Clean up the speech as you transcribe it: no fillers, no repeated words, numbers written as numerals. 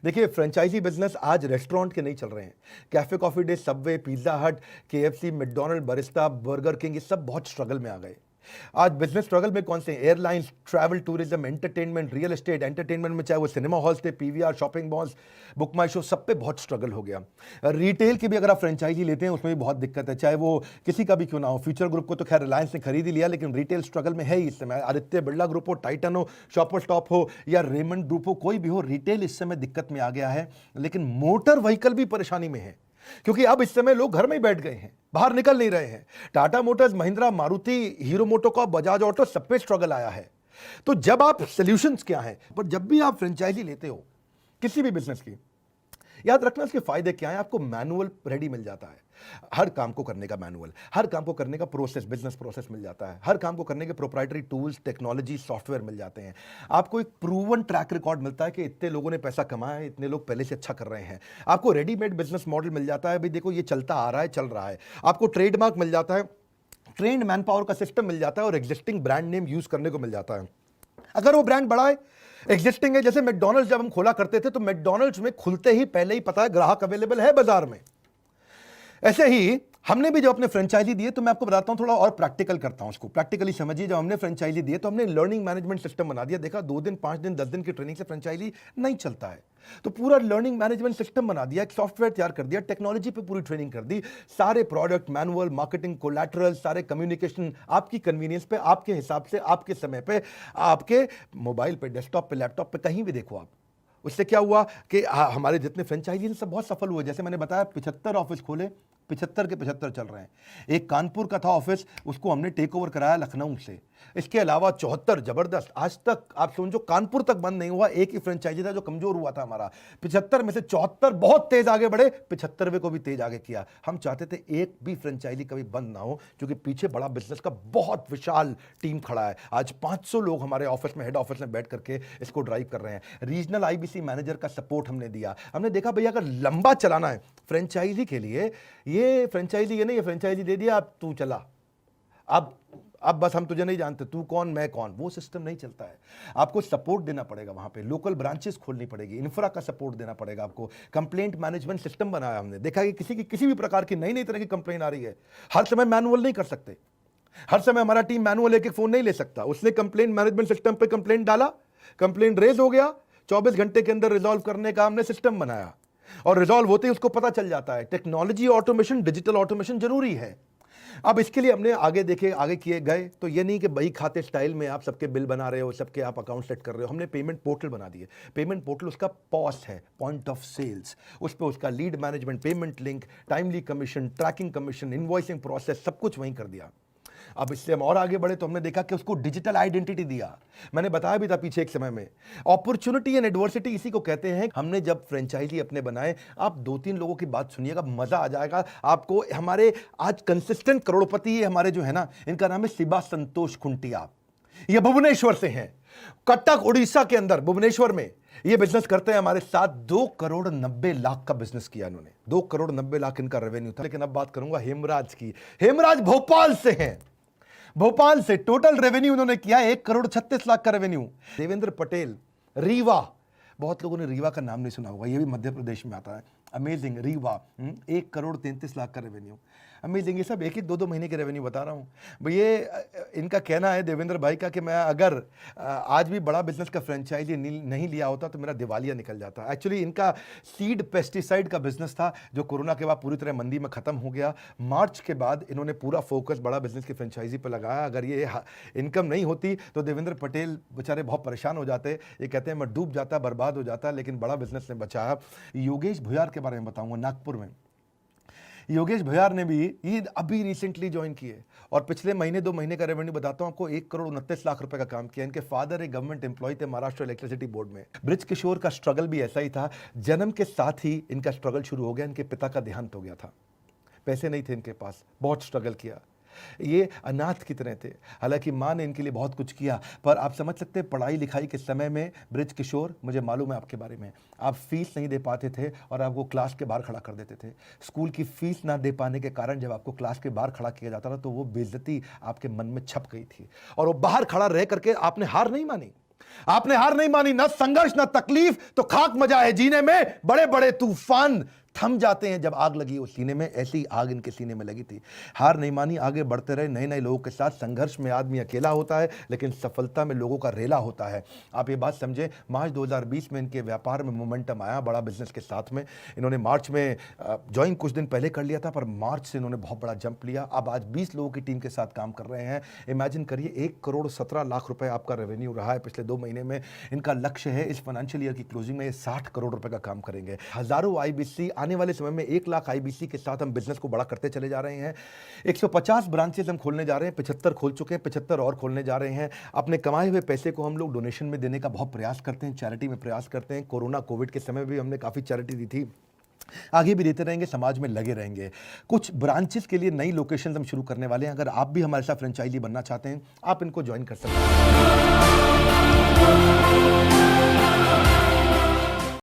देखिए, franchise business आज restaurant के नहीं चल रहे हैं। Cafe Coffee Day, Subway, Pizza Hut, KFC, McDonald, Barista, Burger King, ये सब बहुत स्ट्रगल में आ गए। आज बिजनेस स्ट्रगल में कौन से? Airlines, travel tourism, entertainment, real estate. Entertainment में चाहे वो सिनेमा हॉल्स थे, पीवीआर, शॉपिंग मॉल्स, बुक माई शो, सब पे बहुत स्ट्रगल हो गया। रिटेल की भी अगर आप फ्रेंचाइजी लेते हैं उसमें भी बहुत दिक्कत है, चाहे वो किसी का भी क्यों ना हो। फ्यूचर ग्रुप को तो खैर रिलायंस ने खरीद ही लिया, लेकिन रिटेल स्ट्रगल में है ही इस समय। आदित्य बिरला ग्रुप हो, टाइटन हो, शॉपर स्टॉप हो या रेमंड ग्रुप हो, कोई भी हो, रिटेल इस समय दिक्कत में आ गया है। लेकिन मोटर व्हीकल भी परेशानी में है, क्योंकि अब इस समय लोग घर में ही बैठ गए हैं, बाहर निकल नहीं रहे हैं। Tata Motors, Mahindra, Maruti, hero MotoCorp, Bajaj auto, सब पे स्ट्रगल आया है। तो जब आप सॉल्यूशंस क्या है, पर जब भी आप फ्रेंचाइजी लेते हो किसी भी बिजनेस की, याद रखना इसके फायदे क्या है। आपको मैनुअल रेडी मिल जाता है, हर काम को करने का मैनुअल, हर काम को करने का प्रोसेस, बिजनेस प्रोसेस मिल जाता है, हर काम को करने के प्रोप्राइटरी टूल्स, टेक्नोलॉजी, सॉफ्टवेयर मिल जाते हैं। आपको एक प्रूवन ट्रैक रिकॉर्ड मिलता है कि इतने लोगों ने पैसा कमाया है, इतने लोग पहले से अच्छा कर रहे हैं। आपको रेडीमेड बिजनेस मॉडल मिल जाता है, भाई देखो ये चलता आ रहा है, चल रहा है। आपको ट्रेडमार्क मिल जाता है, ट्रेंड मैन पावर का सिस्टम मिल जाता है और एग्जिस्टिंग ब्रांड नेम यूज करने को मिल जाता है। अगर वो ब्रांड बड़ा है, एग्जिस्टिंग है, जैसे मैकडॉनल्ड्स जब हम खोला करते थे तो मैकडॉनल्ड्स में खुलते ही पहले ही पता है ग्राहक अवेलेबल है बाजार में। ऐसे ही हमने भी जब अपने फ्रेंचाइजी दिए, तो मैं आपको बताता हूं, थोड़ा और प्रैक्टिकल करता हूं, उसको प्रैक्टिकली समझिए। जब हमने फ्रेंचाइजी दिए तो हमने लर्निंग मैनेजमेंट सिस्टम बना दिया। देखा 2 दिन, 5 दिन, 10 दिन की ट्रेनिंग से फ्रेंचाइजी नहीं चलता है, तो पूरा लर्निंग मैनेजमेंट सिस्टम बना दिया, एक सॉफ्टवेयर तैयार कर दिया, टेक्नोलॉजी पे पूरी ट्रेनिंग कर दी। सारे प्रोडक्ट, मैनुअल, मार्केटिंग, कोलैटरल, सारे कम्युनिकेशन आपकी कन्वीनियंस पे, आपके हिसाब से, आपके समय पे, आपके मोबाइल पे, डेस्कटॉप पे, लैपटॉप पे, कहीं भी देखो आप। उससे क्या हुआ कि हमारे जितने फ्रेंचाइजी सब बहुत सफल हुए। जैसे मैंने बताया 75 ऑफिस खोले, 75 के 75 चल रहे हैं। एक कानपुर का था ऑफिस, उसको हमने टेक ओवर कराया लखनऊ से। इसके अलावा 74 जबरदस्त, आज तक आप समझो कानपुर तक बंद नहीं हुआ। एक ही फ्रेंचाइजी था जो कमजोर हुआ था हमारा। 75 में से 74 बहुत तेज आगे बढ़े, 75वें को भी तेज आगे किया। हम चाहते थे एक भी फ्रेंचाइजी कभी बंद ना हो, क्योंकि पीछे बड़ा बिजनेस का बहुत विशाल टीम खड़ा है। आज 500 लोग हमारे ऑफिस में, हेड ऑफिस में बैठ करके इसको ड्राइव कर रहे हैं। रीजनल आईबीसी मैनेजर का सपोर्ट हमने दिया। हमने देखा भैया अगर लंबा चलाना है फ्रेंचाइजी के लिए, ये फ्रेंचाइजी ये नहीं है फ्रेंचाइजी दे दिया अब तू चला, अब बस हम तुझे नहीं जानते, तू कौन मैं कौन, वो सिस्टम नहीं चलता है। आपको सपोर्ट देना पड़ेगा, वहां पे लोकल ब्रांचेस खोलनी पड़ेगी, इंफ्रा का सपोर्ट देना पड़ेगा आपको। कंप्लेंट मैनेजमेंट सिस्टम बनाया हमने। देखा कि किसी भी प्रकार की नई तरह की कंप्लेंट आ रही है, हर समय मैनुअल नहीं कर सकते, हर समय हमारा टीम मैनुअल एक फोन नहीं ले सकता। उसने कंप्लेंट मैनेजमेंट सिस्टम पे कंप्लेंट डाला, कंप्लेंट रेज हो गया, 24 घंटे के अंदर रिजॉल्व करने का हमने सिस्टम बनाया, और रिजॉल्व होते ही उसको पता चल जाता है। टेक्नोलॉजी ऑटोमेशन, डिजिटल ऑटोमेशन जरूरी है। अब इसके लिए हमने आगे किए गए, तो ये नहीं कि बही खाते स्टाइल में आप सबके बिल बना रहे हो, सबके आप अकाउंट सेट कर रहे हो। हमने पेमेंट पोर्टल बना दिए। पेमेंट पोर्टल उसका पॉस है, पॉइंट ऑफ सेल्स, उस पर उसका lead management, payment link, timely commission, tracking commission, invoicing process, सब कुछ वहीं कर दिया। अब इससे हम और आगे बढ़े तो हमने देखा कि उसको डिजिटल आइडेंटिटी दिया। मैंने बताया भी था पीछे एक समय में, अपॉर्चुनिटी एंड एडवर्सिटी इसी को कहते हैं। हमने जब फ्रेंचाइजी अपने बनाए, आप 2-3 लोगों की बात सुनिएगा, मजा आ जाएगा आपको। हमारे आज कंसिस्टेंट करोड़पति हमारे जो है ना, इनका नाम है शिबा संतोष खुंटिया। ये भुवनेश्वर से हैं, कटक उड़ीसा के अंदर भुवनेश्वर में ये बिजनेस करते हैं हमारे साथ। 2 करोड़ 90 लाख का बिजनेस किया इन्होंने, 2 करोड़ 90 लाख इनका रेवेन्यू था। लेकिन अब बात करूंगा हेमराज की। हेमराज भोपाल से हैं, भोपाल से टोटल रेवेन्यू उन्होंने किया 1 करोड़ 36 लाख का रेवेन्यू। देवेंद्र पटेल, रीवा, बहुत लोगों ने रीवा का नाम नहीं सुना होगा, ये भी मध्य प्रदेश में आता है। अमेजिंग, रीवा, 1 करोड़ 33 लाख का रेवेन्यू। अमेजिंग, ये सब 1-1, 2-2 महीने के रेवेन्यू बता रहा हूँ। भाई ये इनका कहना है देवेंद्र भाई का कि मैं अगर आज भी बड़ा बिजनेस का फ्रेंचाइजी नहीं लिया होता तो मेरा दिवालिया निकल जाता। एक्चुअली इनका सीड पेस्टिसाइड का बिजनेस था, जो कोरोना के बाद पूरी तरह मंदी में खत्म हो गया। मार्च के बाद इन्होंने पूरा फोकस बड़ा बिजनेस की फ्रेंचाइजी पर लगाया। अगर ये इनकम नहीं होती तो देवेंद्र पटेल बेचारे बहुत परेशान हो जाते। ये कहते हैं मैं डूब जाता, बर्बाद हो जाता, लेकिन बड़ा बिजनेस ने बचाया। योगेश भुयार के बारे में बताऊंगा, नागपुर में। योगेश भुयार ने भी ये अभी रिसेंटली ज्वाइन किए, और पिछले महीने 2 महीने का रेवेन्यू बताता हूं आपको, 1 करोड़ 29 लाख रुपए का काम किया। इनके फादर एक गवर्नमेंट एम्प्लॉय थे महाराष्ट्र इलेक्ट्रिसिटी बोर्ड में। ब्रिज किशोर का स्ट्रगल भी ऐसा ही था, जन्म के साथ ही इनका स्ट्रगल शुरू हो गया। इनके पिता का देहांत हो गया था, पैसे नहीं थे इनके पास, बहुत स्ट्रगल किया। ये अनाथ की तरह थे, हालांकि माँ ने इनके लिए बहुत कुछ किया। पर आप समझ सकते हैं पढ़ाई लिखाई के समय में ब्रिज किशोर, मुझे मालूम है आपके बारे में, आप फीस नहीं दे पाते थे और आपको क्लास के बाहर खड़ा कर देते थे। स्कूल की फीस ना दे पाने के कारण जब आपको क्लास के बाहर खड़ा किया जाता था तो वो बेइज्जती आपके मन में छप गई थी, और वो बाहर खड़ा रह करके आपने हार नहीं मानी। आपने हार नहीं मानी, ना संघर्ष ना तकलीफ, तो खाक मजा है जीने में। बड़े बड़े तूफान थम जाते हैं जब आग लगी हो सीने में, ऐसी आग इनके सीने में लगी थी। हार नहीं मानी, आगे बढ़ते रहे नए नए लोगों के साथ। संघर्ष में आदमी अकेला होता है, लेकिन सफलता में लोगों का रेला होता है। आप ये बात समझे, मार्च 2020 में इनके व्यापार में मोमेंटम आया बड़ा बिजनेस के साथ में। इन्होंने मार्च में ज्वाइन कुछ दिन पहले कर लिया था, पर मार्च से इन्होंने बहुत बड़ा जंप लिया। अब आज 20 लोगों की टीम के साथ काम कर रहे हैं। इमेजिन करिए 1 करोड़ 17 लाख रुपए आपका रेवेन्यू रहा है पिछले 2 महीने में। इनका लक्ष्य है इस फाइनेंशियल ईयर की क्लोजिंग में 60 करोड़ रुपए का काम करेंगे। हजारों IBC, आने वाले समय में 1 लाख IBC के साथ हम बिजनेस को बड़ा करते चले जा रहे हैं। 150 ब्रांचेस हम खोलने जा रहे हैं, 75 खोल चुके हैं, 75 और खोलने जा रहे हैं। अपने कमाए हुए पैसे को हम लोग डोनेशन में देने का बहुत प्रयास करते हैं, चैरिटी में प्रयास करते हैं। कोरोना कोविड के समय भी हमने काफ़ी चैरिटी दी थी, आगे भी देते रहेंगे, समाज में लगे रहेंगे। कुछ ब्रांचेस के लिए नई लोकेशन हम शुरू करने वाले हैं। अगर आप भी हमारे साथ फ्रेंचाइजी बनना चाहते हैं, आप इनको ज्वाइन कर सकते हैं।